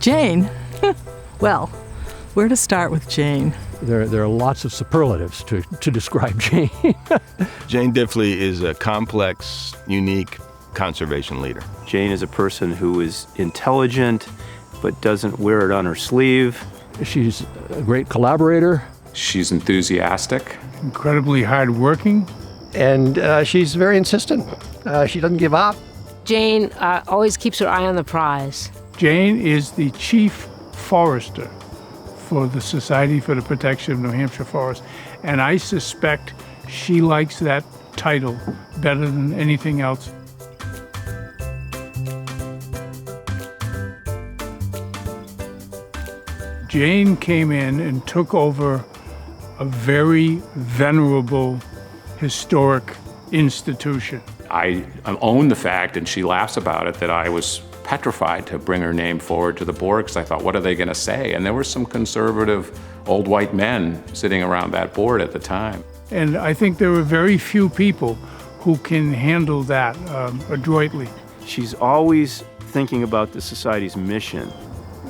Jane? Well, where to start with Jane? There are lots of superlatives to describe Jane. Jane Difley is a complex, unique conservation leader. Jane is a person who is intelligent, but doesn't wear it on her sleeve. She's a great collaborator. She's enthusiastic. Incredibly hardworking. And she's very insistent. She doesn't give up. Jane always keeps her eye on the prize. Jane is the chief forester for the Society for the Protection of New Hampshire Forests, and I suspect she likes that title better than anything else. Jane came in and took over a very venerable, historic institution. I own the fact, and she laughs about it, that I was petrified to bring her name forward to the board because I thought, what are they going to say? And there were some conservative old white men sitting around that board at the time. And I think there are very few people who can handle that adroitly. She's always thinking about the Society's mission.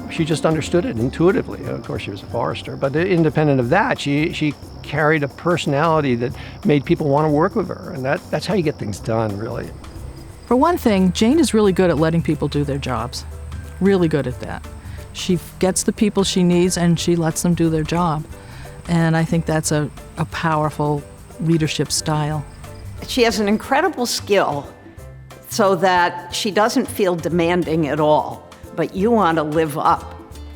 She just understood it intuitively. Of course, she was a forester, but independent of that, she carried a personality that made people want to work with her, and that's how you get things done, really. For one thing, Jane is really good at letting people do their jobs. Really good at that. She gets the people she needs and she lets them do their job. And I think that's a powerful leadership style. She has an incredible skill so that she doesn't feel demanding at all, but you want to live up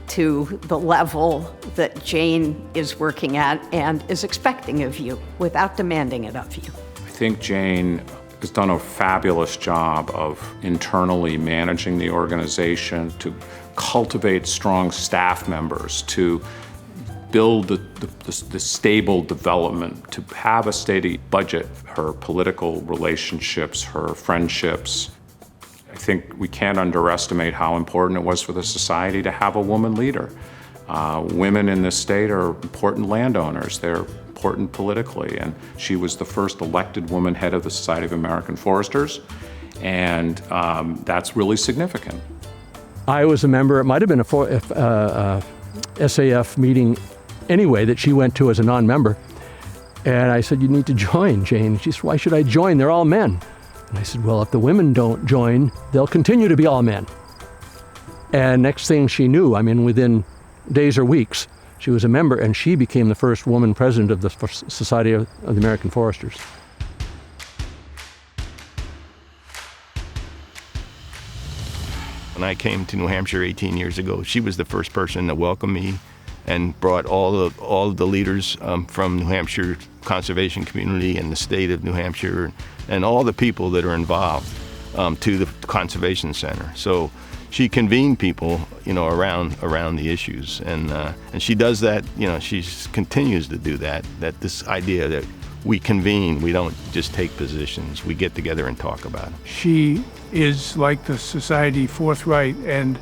to the level that Jane is working at and is expecting of you without demanding it of you. I think Jane has done a fabulous job of internally managing the organization, to cultivate strong staff members, to build the stable development, to have a steady budget, her political relationships, her friendships. I think we can't underestimate how important it was for the society to have a woman leader. Women in this state are important landowners. They're important politically, and she was the first elected woman head of the Society of American Foresters, and that's really significant. I was a member, it might have been a SAF meeting anyway that she went to as a non-member, and I said, you need to join, Jane. She said, why should I join? They're all men. And I said, well, if the women don't join, they'll continue to be all men. And next thing she knew, within days or weeks, she was a member, and she became the first woman president of the Society of the American Foresters. When I came to New Hampshire 18 years ago, she was the first person to welcome me and brought all of the leaders from New Hampshire conservation community and the state of New Hampshire and all the people that are involved to the Conservation Center. So she convened people, around the issues, and she does that. She continues to do that. That this idea that we convene, we don't just take positions. We get together and talk about it. She is, like the society, forthright, and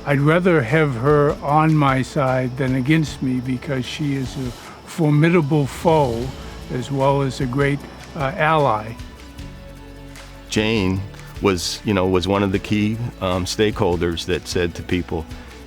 I'd rather have her on my side than against me because she is a formidable foe as well as a great ally. Jane was one of the key stakeholders that said to people,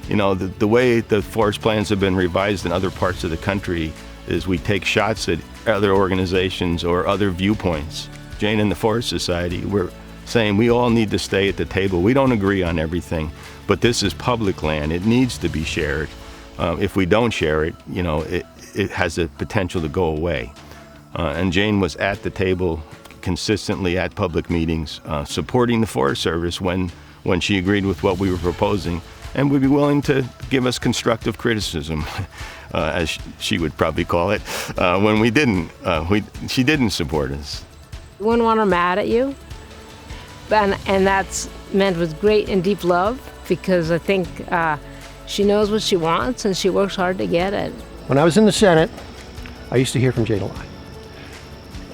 the way the forest plans have been revised in other parts of the country is we take shots at other organizations or other viewpoints. Jane and the Forest Society, we're saying we all need to stay at the table. We don't agree on everything, but this is public land. It needs to be shared. If we don't share it, it has the potential to go away. And Jane was at the table consistently at public meetings, supporting the Forest Service when she agreed with what we were proposing, and would be willing to give us constructive criticism, as she would probably call it, when we didn't. She didn't support us. You wouldn't want her mad at you, and that's meant with great and deep love, because I think she knows what she wants and she works hard to get it. When I was in the Senate, I used to hear from Jane a lot.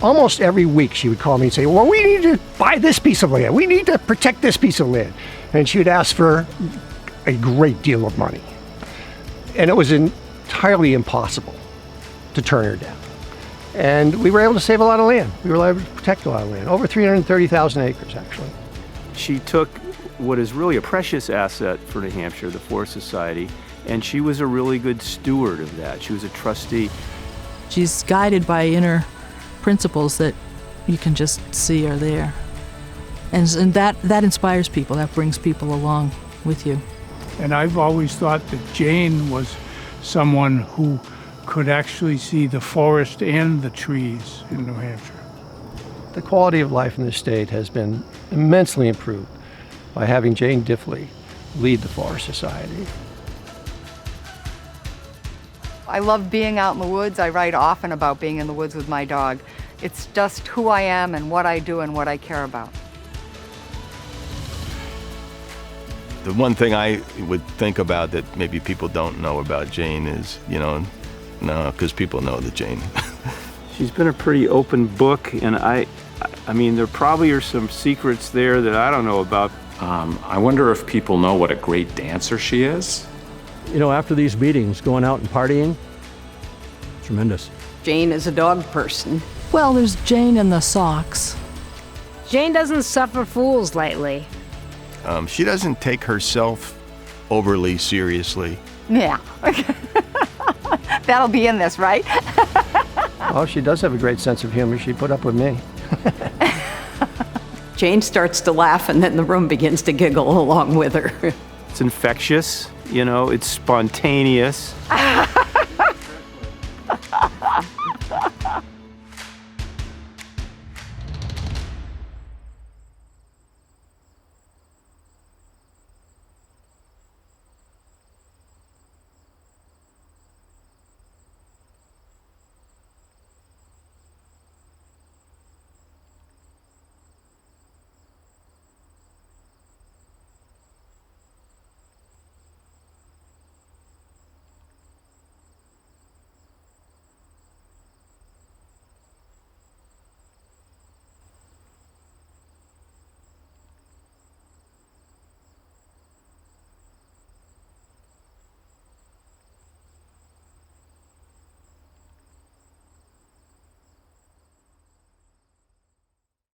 Almost every week she would call me and say, well, we need to buy this piece of land. We need to protect this piece of land. And she would ask for a great deal of money. And it was entirely impossible to turn her down. And we were able to save a lot of land. We were able to protect a lot of land, over 330,000 acres, actually. She took what is really a precious asset for New Hampshire, the Forest Society, and she was a really good steward of that. She was a trustee. She's guided by inner principles that you can just see are there. And that inspires people, that brings people along with you. And I've always thought that Jane was someone who could actually see the forest and the trees in New Hampshire. The quality of life in this state has been immensely improved by having Jane Difley lead the Forest Society. I love being out in the woods. I write often about being in the woods with my dog. It's just who I am and what I do and what I care about. The one thing I would think about that maybe people don't know about Jane is, no, because people know that Jane. She's been a pretty open book, and I mean, there probably are some secrets there that I don't know about. I wonder if people know what a great dancer she is. After these meetings, going out and partying, tremendous. Jane is a dog person. Well, there's Jane and the socks. Jane doesn't suffer fools lightly. She doesn't take herself overly seriously. Yeah. That'll be in this, right? Oh, she does have a great sense of humor. She put up with me. Jane starts to laugh, and then the room begins to giggle along with her. It's infectious, it's spontaneous.